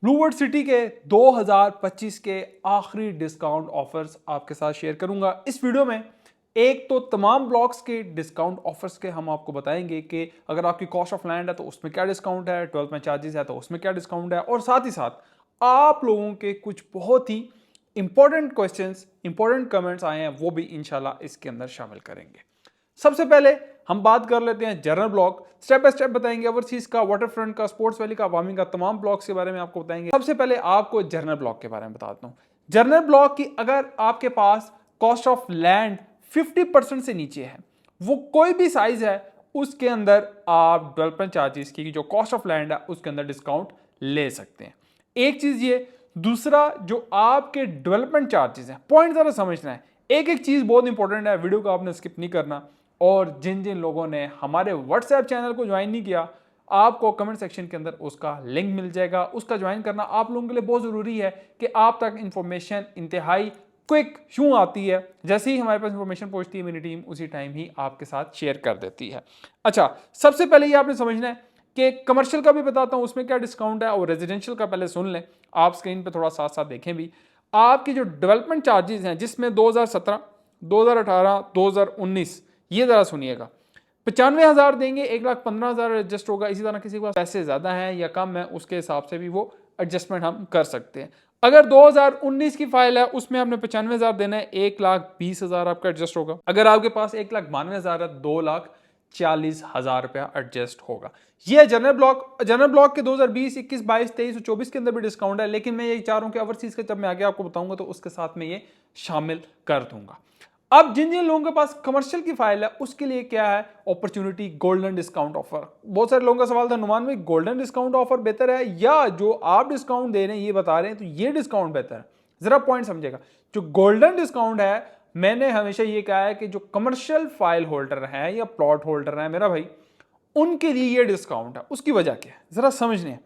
ब्लूवर्ड city के 2025 के आखिरी डिस्काउंट ऑफर्स आपके साथ शेयर करूंगा इस वीडियो में। एक तो तमाम ब्लॉक्स के डिस्काउंट ऑफर्स के हम आपको बताएंगे कि अगर आपकी कॉस्ट ऑफ लैंड है तो उसमें क्या डिस्काउंट है, डेवलपमेंट चार्जेस है तो उसमें क्या डिस्काउंट है, और साथ ही साथ आप लोगों के कुछ बहुत ही इंपॉर्टेंट क्वेश्चंस, इंपॉर्टेंट कमेंट्स आए हैं, वो भी इंशाल्लाह इसके अंदर शामिल करेंगे। सबसे पहले हम बात कर लेते हैं general block. Step by step बताएंगे ओवरसीज का, वाटर फ्रंट का, स्पोर्ट्स वैली का, वार्मिंग का, तमाम ब्लॉक्स के बारे में आपको बताएंगे। सबसे पहले आपको जनरल ब्लॉक के बारे में बताता हूं। जनरल ब्लॉक की अगर आपके पास कॉस्ट ऑफ लैंड 50% से नीचे है, वो कोई भी साइज है, उसके अंदर आप डेवलपमेंट चार्जेस की जो कॉस्ट ऑफ लैंड है उसके अंदर डिस्काउंट ले सकते हैं। एक चीज ये, दूसरा जो आपके डेवलपमेंट चार्जेस हैं, पॉइंट जरा समझना है। एक एक चीज बहुत इंपॉर्टेंट है, वीडियो को आपने स्किप नहीं करना। और जिन जिन लोगों ने हमारे व्हाट्सएप चैनल को ज्वाइन नहीं किया, आपको कमेंट सेक्शन के अंदर उसका लिंक मिल जाएगा। उसका ज्वाइन करना आप लोगों के लिए बहुत जरूरी है कि आप तक इंफॉर्मेशन इंतहाई क्विक क्यों आती है। जैसे ही हमारे पास इंफॉर्मेशन पहुंचती है, मेरी टीम उसी टाइम ही आपके साथ शेयर कर देती है। अच्छा, सबसे पहले ये आपने समझना है कि कमर्शियल का भी बताता हूं उसमें क्या डिस्काउंट है, और रेजिडेंशियल का पहले सुन लें। आप स्क्रीन पे थोड़ा साथ साथ देखें भी। आपकी जो डेवलपमेंट चार्जेस हैं, जिसमें 2017, 2018, 2019, ये जरा सुनिएगा। 95,000 देंगे, 1,15,000 एडजस्ट होगा। इसी तरह किसी के पास पैसे ज्यादा हैं या कम है, उसके हिसाब से भी वो एडजस्टमेंट हम कर सकते हैं। अगर 2019 की फाइल है, उसमें आपने 95,000 देना है, 1,20,000 आपका एडजस्ट होगा। अगर आपके पास 1,92,000 है, 2,40,000 रुपया एडजस्ट होगा। ये जनरल ब्लॉक। जनरल ब्लॉक के 2020, 21, 22, 23 और 24 के अंदर भी डिस्काउंट है, लेकिन मैं ये चाह रहा हूं कि ओवरसीज का जब मैं आगे आपको बताऊंगा तो उसके साथ में ये शामिल कर दूंगा। अब जिन जिन लोगों के पास कमर्शियल की फाइल है, उसके लिए क्या है, अपॉर्चुनिटी गोल्डन डिस्काउंट ऑफर। बहुत सारे लोगों का सवाल था, नुमान भाई गोल्डन डिस्काउंट ऑफर बेहतर है या जो आप डिस्काउंट दे रहे हैं ये बता रहे हैं तो ये डिस्काउंट बेहतर है? जरा पॉइंट समझेगा। जो गोल्डन डिस्काउंट है, मैंने हमेशा ये कहा है कि जो कमर्शियल फाइल होल्डर है या प्लॉट होल्डर है मेरा भाई, उनके लिए ये डिस्काउंट है। उसकी वजह क्या है जरा समझने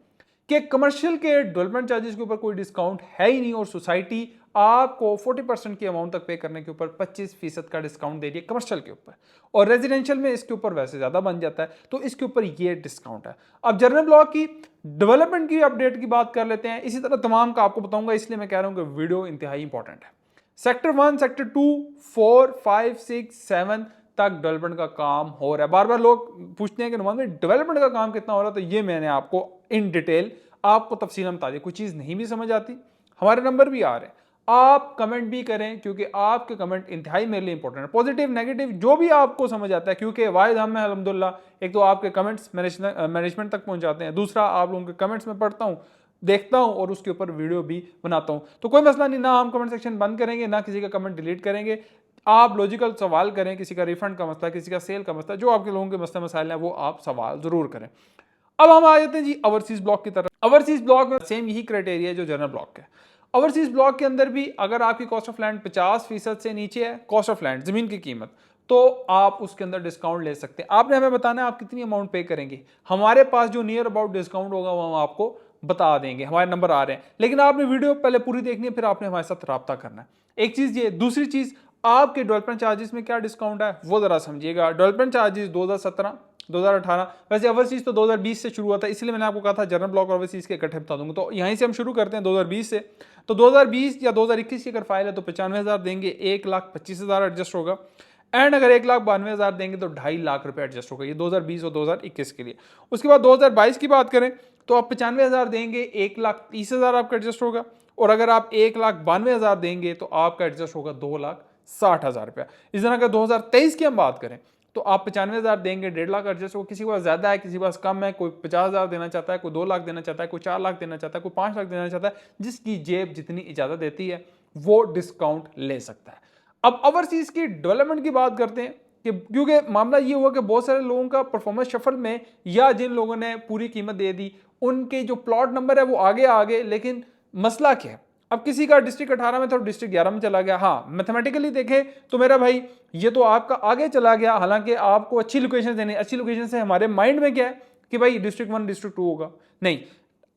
कि कमर्शियल के डेवलपमेंट चार्जेस के ऊपर कोई डिस्काउंट है ही नहीं, और सोसाइटी आपको 40% की अमाउंट तक पे करने के ऊपर 25% का डिस्काउंट दे रही है कमर्शियल के ऊपर, और रेजिडेंशियल में इसके ऊपर वैसे ज्यादा बन जाता है, तो इसके ऊपर ये डिस्काउंट है। अब जनरल ब्लॉक की डेवलपमेंट की अपडेट की बात कर लेते हैं। इसी तरह तमाम का आपको बताऊंगा, इसलिए मैं कह रहा हूं कि वीडियो इंतहाई इंपॉर्टेंट है। सेक्टर 1, सेक्टर 2, 4, 5, 6, 7 तक डेवलपमेंट का काम हो रहा है। बार बार लोग पूछते हैं कि नुमान भाई डेवलपमेंट का काम कितना हो रहा है, तो ये मैंने आपको इन डिटेल आपको तफसील बता दी। कोई चीज़ नहीं भी समझ आती, हमारे नंबर भी आ रहे हैं, आप कमेंट भी करें, क्योंकि आपके कमेंट इंतहाई मेरे लिए इंपॉर्टेंट है। पॉजिटिव नेगेटिव जो भी आपको समझ आता है, क्योंकि वाहिद हम है अल्हम्दुलिल्लाह, एक तो आपके कमेंट्स मैनेजमेंट तक पहुंचाते हैं, दूसरा आप लोगों के कमेंट्स में पढ़ता हूं, देखता हूं और उसके ऊपर वीडियो भी बनाता हूं। तो कोई मसला नहीं, ना हम कमेंट सेक्शन बंद करेंगे, ना किसी का कमेंट डिलीट करेंगे। आप लॉजिकल सवाल करें, किसी का रिफंड का मसला, किसी का सेल का मसला, जो आपके लोगों के मसले मसाइल हैं वो आप सवाल जरूर करें। अब हम आ जाते हैं जी ओवरसीज ब्लॉक की तरफ। ओवरसीज ब्लॉक में सेम यही क्राइटेरिया है जो जनरल ब्लॉक है। ओवरसीज ब्लॉक के अंदर भी अगर आपकी कॉस्ट ऑफ लैंड 50% से नीचे है, कॉस्ट ऑफ लैंड जमीन की कीमत, तो आप उसके अंदर डिस्काउंट ले सकते हैं। आपने हमें बताना है आप कितनी अमाउंट पे करेंगे। हमारे पास जो नियर अबाउट डिस्काउंट होगा वो हम आपको बता देंगे, हमारे नंबर आ रहे हैं। लेकिन आपने वीडियो पहले पूरी देखनी है, फिर आपने हमारे साथ रब्ता करना है। एक चीज ये, दूसरी चीज आपके डेवलपमेंट चार्जेस में क्या डिस्काउंट है वो जरा समझिएगा। डेवलपमेंट चार्जेस 2017, 2018, वैसे ओवरसीज तो 2020 से शुरू हुआ था, इसलिए मैंने आपको कहा था जनरल ब्लॉक और ओवरसीज के इकट्ठे बता दूंगा। तो यहीं से हम शुरू करते हैं 2020 से। तो 2020 या 2021 की अगर फाइल है तो 95,000 देंगे, 1,25,000 एडजस्ट होगा। एंड अगर 1,92,000 देंगे तो 2.5 लाख रुपए एडजस्ट होगा। ये 2020 और 2021 के लिए। उसके बाद 2022 की बात करें तो आप 95,000 देंगे, 1,30,000 आपका एडजस्ट होगा। और अगर आप 1,92,000 देंगे तो आपका एडजस्ट होगा 2,60,000 रुपया। इस तरह अगर 2023 की हम बात करें तो आप 95,000 देंगे, 1.5 लाख एडजस्ट होगा। किसी के पास ज्यादा है, किसी के पास कम है, कोई 50,000 देना चाहता है, कोई 2 लाख देना चाहता है, कोई 4 लाख देना चाहता है, कोई 5 लाख देना चाहता है। जिसकी जेब जितनी इजाजत देती है वो डिस्काउंट ले सकता है। अब ओवरसीज की डेवलपमेंट की बात करते हैं कि क्योंकि मामला ये हुआ कि बहुत सारे लोगों का परफॉर्मेंस शफल में, या जिन लोगों ने पूरी कीमत दे दी, उनके जो प्लॉट नंबर है वो आगे आ गए। लेकिन मसला क्या है, अब किसी का डिस्ट्रिक्ट 18 में था, डिस्ट्रिक्ट 11 में चला गया। हाँ, मैथमेटिकली देखें तो मेरा भाई ये तो आपका आगे चला गया, हालांकि आपको अच्छी लोकेशन देनी। अच्छी लोकेशन से हमारे माइंड में क्या है कि भाई डिस्ट्रिक्ट 1, डिस्ट्रिक्ट 2 होगा, नहीं।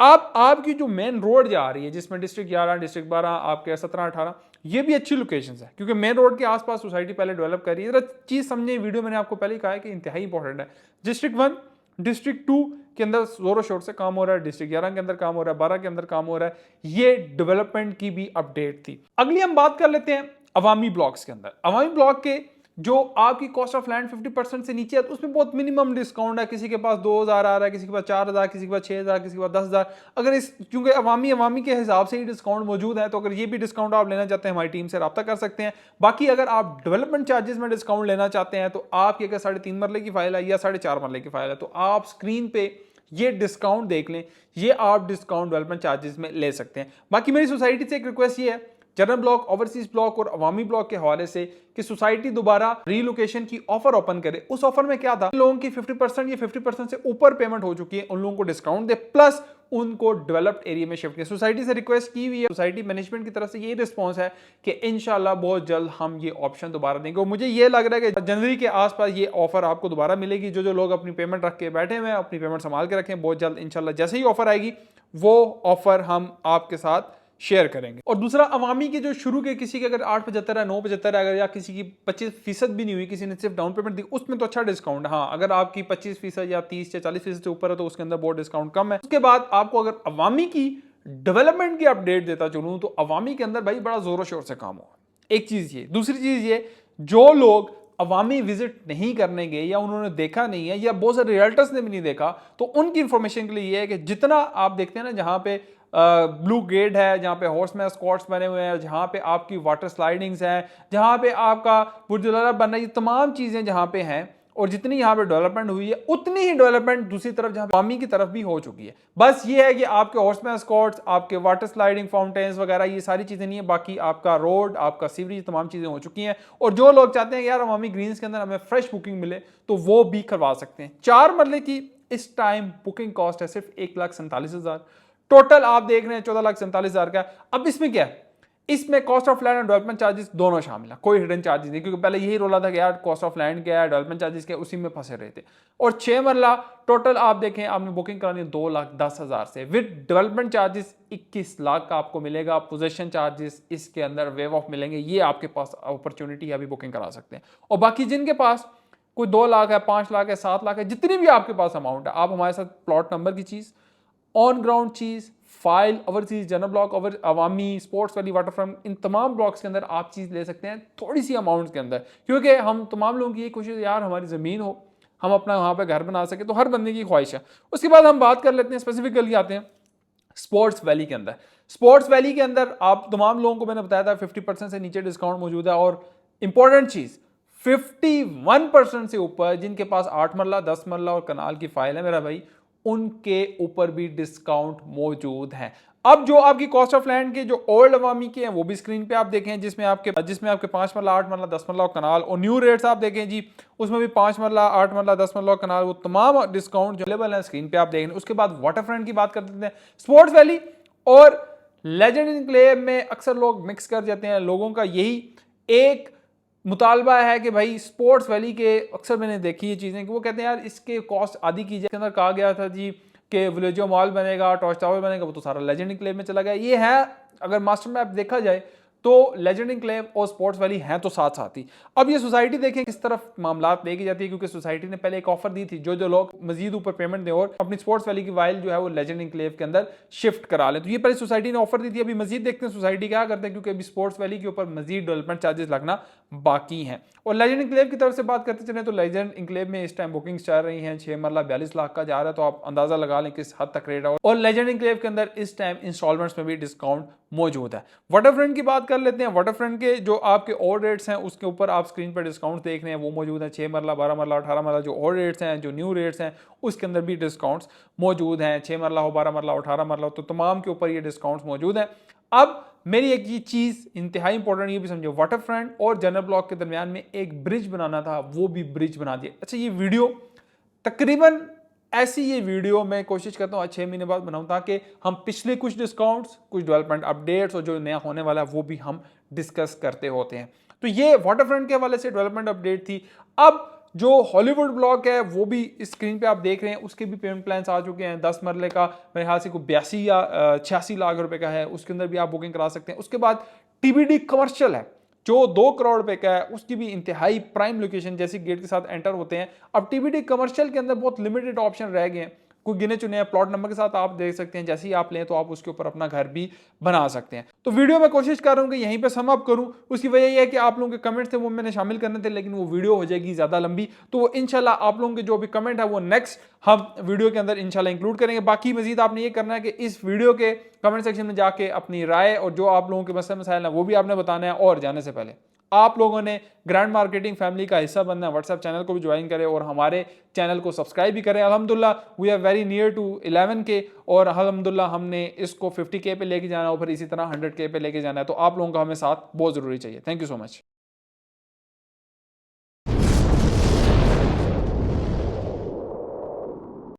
आप आपकी जो मेन रोड जा रही है, जिसमें डिस्ट्रिक्ट 11, डिस्ट्रिक्ट 12, आपके 17, 18, ये भी अच्छी लोकेशन है, क्योंकि मेन रोड के आसपास सोसाइटी पहले डेवलप कर रही है। जरा चीज समझे, वीडियो मैंने आपको पहले कहा है कि इंतहाई इंपॉर्टेंट है। डिस्ट्रिक्ट 1, डिस्ट्रिक्ट 2 के अंदर जोरों शोर से काम हो रहा है, डिस्ट्रिक्ट 11 के अंदर काम हो रहा है, 12 के अंदर काम हो रहा है। ये डेवलपमेंट की भी अपडेट थी। अगली हम बात कर लेते हैं अवामी ब्लॉक्स के अंदर। अवामी ब्लॉक के जो आपकी कॉस्ट ऑफ लैंड 50% से नीचे है तो उसमें बहुत मिनिमम डिस्काउंट है। किसी के पास 2000 आ रहा है, किसी के पास 4000, किसी के पास 6000, किसी के पास 10000। अगर इस क्योंकि अवामी के हिसाब से ही डिस्काउंट मौजूद है, तो अगर ये भी डिस्काउंट आप लेना चाहते हैं हमारी टीम से रब्ता कर सकते हैं। बाकी अगर आप डेवलपमेंट चार्जेस में डिस्काउंट लेना चाहते हैं तो आपकी अगर 3.5 मरले की फाइल है या 4.5 मरले की फाइल है तो आप स्क्रीन पे ये डिस्काउंट देख लें, ये आप डिस्काउंट डेवलपमेंट चार्जेस में ले सकते हैं। बाकी मेरी सोसाइटी से एक रिक्वेस्ट ये है, जनरल ब्लॉक, ओवरसीज ब्लॉक और अवामी ब्लॉक के हवाले से, कि सोसाइटी दोबारा रीलोकेशन की ऑफर ओपन करे। उस ऑफर में क्या था, लोगों की 50% या 50% से ऊपर पेमेंट हो चुकी है, उन लोगों को डिस्काउंट दे, प्लस उनको डेवलप्ड एरिया में शिफ्ट किया। सोसाइटी से रिक्वेस्ट की हुई है, सोसाइटी मैनेजमेंट की तरफ से ये रिस्पॉन्स है कि इंशाल्लाह बहुत जल्द हम ये ऑप्शन दोबारा देंगे। और मुझे ये लग रहा है कि जनवरी के आसपास ये ऑफर आपको दोबारा मिलेगी। जो लोग अपनी पेमेंट रख के बैठे हुए हैं, अपनी पेमेंट संभाल के रखें, बहुत जल्द इंशाल्लाह जैसे ही ऑफर आएगी वो ऑफर हम आपके साथ शेयर करेंगे। और दूसरा, अवामी के जो शुरू के किसी के अगर 875 है, 975 है, अगर या किसी की 25% भी नहीं हुई, किसी ने सिर्फ डाउन पेमेंट दी, उसमें तो अच्छा डिस्काउंट। हाँ, अगर आपकी 25% या 30 या 40% से ऊपर है तो उसके अंदर बहुत डिस्काउंट कम है। उसके बाद आपको अगर अवामी की डेवलपमेंट की अपडेट देता चलूं तो अवामी के अंदर भाई बड़ा जोरों शोर से काम हुआ। एक चीज ये, दूसरी चीज ये, जो लोग अवामी विजिट नहीं करने गए या उन्होंने देखा नहीं है या बहुत सारे रियल्टर्स ने भी नहीं देखा, तो उनकी इंफॉर्मेशन के लिए ये है कि जितना आप देखते हैं ना, जहां पे ब्लू गेट है, जहां पे हॉर्समैन स्क्वाट्स बने हुए हैं, जहां पे आपकी वाटर स्लाइडिंग्स हैं, जहां पे आपका बुर्ज खलीफा बनना, ये तमाम चीजें जहां पे हैं और जितनी यहाँ पे डेवलपमेंट हुई है उतनी ही डेवलपमेंट दूसरी तरफ जहां पे अवामी की तरफ भी हो चुकी है। बस ये है कि आपके हॉर्समैन स्क्वाट्स, आपके वाटर स्लाइडिंग फाउंटेन्स वगैरह ये सारी चीजें नहीं है, बाकी आपका रोड, आपका सीवरेज, तमाम चीजें हो चुकी हैं। और जो लोग चाहते हैं कि यार अवामी ग्रीन्स के अंदर हमें फ्रेश बुकिंग मिले तो वो भी करवा सकते हैं। 4 मरले की इस टाइम बुकिंग कॉस्ट है सिर्फ 1,47,000। टोटल आप देख रहे हैं 14,47,000 का। अब इसमें क्या है, इसमें कॉस्ट ऑफ लैंड और डेवलपमेंट चार्जेस दोनों शामिल है, कोई हिडन चार्जेस नहीं, क्योंकि पहले यही रोला था कि यार कॉस्ट ऑफ लैंड क्या है, डेवलपमेंट चार्जेस क्या है, उसी में फंसे रहे थे। और 6 मरला टोटल आप देखें, आपने बुकिंग करानी है 2,10,000 से, विद डेवलपमेंट चार्जेस 21 लाख का आपको मिलेगा। पोजेशन चार्जेस इसके अंदर वेव ऑफ मिलेंगे। ये आपके पास अपॉर्चुनिटी है, अभी बुकिंग करा सकते हैं। और बाकी जिनके पास कोई 2 लाख है, 5 लाख है, 7 लाख है, जितनी भी आपके पास अमाउंट है, आप हमारे साथ प्लॉट नंबर की चीज, ऑन ग्राउंड चीज, फाइल, ओवरसीज, जनरल ब्लॉक, अवामी, स्पोर्ट्स वैली, वाटरफ्रंट, इन तमाम ब्लॉक्स के अंदर आप चीज़ ले सकते हैं थोड़ी सी अमाउंट के अंदर। क्योंकि हम तमाम लोगों की ये कोशिश है यार हमारी ज़मीन हो, हम अपना वहाँ पे घर बना सके, तो हर बंदे की ख्वाहिश है। उसके बाद हम बात कर लेते हैं, स्पेसिफिकली आते हैं स्पोर्ट्स वैली के अंदर। स्पोर्ट्स वैली के अंदर आप तमाम लोगों को मैंने बताया था 50% से नीचे डिस्काउंट मौजूद है। और इंपॉर्टेंट चीज़, 51% से ऊपर जिनके पास 8 मरला, 10 मरला और कनाल की फाइल है मेरा भाई, उनके ऊपर भी डिस्काउंट मौजूद है। अब जो आपकी कॉस्ट ऑफ लैंड के जो ओल्ड अवामी के हैं वो भी स्क्रीन पे आप देखें, जिसमें आपके 5 मरला, 8 मरला, 10 मरला और कनाल, और न्यू रेट्स आप देखें जी, उसमें भी 5 मरला, 8 मरला, 10 मरला और कनाल, वो तमाम डिस्काउंट जो अवेलेबल है स्क्रीन पे आप देखें। उसके बाद वाटर फ्रंट की बात कर देते हैं। स्पोर्ट्स वैली और लेजेंड एन्क्लेव में अक्सर लोग मिक्स कर जाते हैं। लोगों का यही एक मुतालबा है कि भाई स्पोर्ट्स वैली के, अक्सर मैंने देखी ये चीज़ें कि वो कहते हैं यार इसके कॉस्ट आधी की जाए। के अंदर कहा गया था जी कि विलेजो मॉल बनेगा, टॉर्च टावर बनेगा, वो तो सारा लेजेंड एन्क्लेव में चला गया। ये है, अगर मास्टर मैप देखा जाए तो लेजेंड एन्क्लेव और स्पोर्ट्स वैली हैं तो साथ साथ ही। अब ये सोसाइटी देखें किस तरफ मामला लेके जाती है, क्योंकि सोसाइटी ने पहले एक ऑफर दी थी, जो लोग मजीद ऊपर पेमेंट दें और अपनी स्पोर्ट्स वैली की वाइल जो है वो लेजेंड एन्क्लेव के अंदर शिफ्ट करा लें। तो ये पहले सोसाइटी ने ऑफर दी थी। अभी मजीद देखते हैं सोसाइटी क्या करते हैं, क्योंकि अभी स्पोर्ट्स वैली के ऊपर मजीद डेवलपमेंट चार्जेस लगना बाकी हैं। और लेजेंड एन्क्लेव की तरफ से बात करते चले तो लेजेंड एन्क्लेव में इस टाइम बुकिंग्स चल रही हैं, 6 मरला 42 लाख का जा रहा है, तो आप अंदाजा लगा लें किस हद तक रेट है। और लेजेंड एन्क्लेव के अंदर इस टाइम इंस्टॉलमेंट्स में भी डिस्काउंट मौजूद है। वाटरफ्रंट की बात कर लेते हैं। वाटरफ्रंट के जो आपके और रेट्स हैं उसके ऊपर आप स्क्रीन पर डिस्काउंट देख रहे हैं, वो मौजूद है। 6 मरला, 12 मरला, 18 मरला जो और रेट्स हैं, जो न्यू रेट्स हैं, उसके अंदर भी डिस्काउंट्स मौजूद हैं। 6 मरला हो, 12 मरला, 18 मरला, तो तमाम के ऊपर ये डिस्काउंट्स मौजूद हैं। अब मेरी एक ये चीज़ इंतहाई इंपॉर्टेंट ये भी समझो, वाटरफ्रंट और जनरल ब्लॉक के दरमियान में एक ब्रिज बनाना था, वो भी ब्रिज बना दिया। अच्छा, ये वीडियो तकरीबन ऐसी ये वीडियो मैं कोशिश करता हूँ 6 महीने बाद बनाऊँ, ताकि हम पिछले कुछ डिस्काउंट्स, कुछ डेवलपमेंट अपडेट्स और जो नया होने वाला है वो भी हम डिस्कस करते होते हैं। तो ये वाटरफ्रंट के हवाले से डेवलपमेंट अपडेट थी। अब जो हॉलीवुड ब्लॉक है वो भी स्क्रीन पे आप देख रहे हैं, उसके भी पेमेंट प्लान्स आ चुके हैं। 10 मरले का मेरे ख्याल से कोई 82 या 86 लाख रुपए का है, उसके अंदर भी आप बुकिंग करा सकते हैं। उसके बाद टीबीडी कमर्शियल है जो 2 करोड़ रुपए का है, उसकी भी इंतहाई प्राइम लोकेशन, जैसे गेट के साथ एंटर होते हैं। अब टीबीडी कमर्शियल के अंदर बहुत लिमिटेड ऑप्शन रह गए हैं, कोई गिने चुने प्लॉट नंबर के साथ आप देख सकते हैं। जैसे ही आप लें तो आप उसके ऊपर अपना घर भी बना सकते हैं। तो वीडियो में कोशिश कर रहा हूं कि यहीं पे सम अप करूं। उसकी वजह यह है कि आप लोगों के कमेंट थे वो मैंने शामिल करने थे, लेकिन वो वीडियो हो जाएगी ज्यादा लंबी, तो इंशाल्लाह आप लोगों के जो भी कमेंट है वो नेक्स्ट हम वीडियो के अंदर इंशाल्लाह इंक्लूड करेंगे। बाकी मजीद आपने ये करना है कि इस वीडियो के कमेंट सेक्शन में जाके अपनी राय और जो आप लोगों के मसले मसाइल हैं वो भी आपने बताना है। और जाने से पहले आप लोगों ने ग्रैंड मार्केटिंग फैमिली का हिस्सा बनना है, व्हाट्सएप चैनल को भी ज्वाइन करें और हमारे चैनल को सब्सक्राइब भी करें। अल्हम्दुलिल्लाह we are very near to 11K और अल्हम्दुलिल्लाह हमने इसको 50K पे लेके जाना है और फिर इसी तरह 100K पे लेके जाना है। तो आप लोगों का हमें साथ बहुत जरूरी चाहिए। Thank you so much.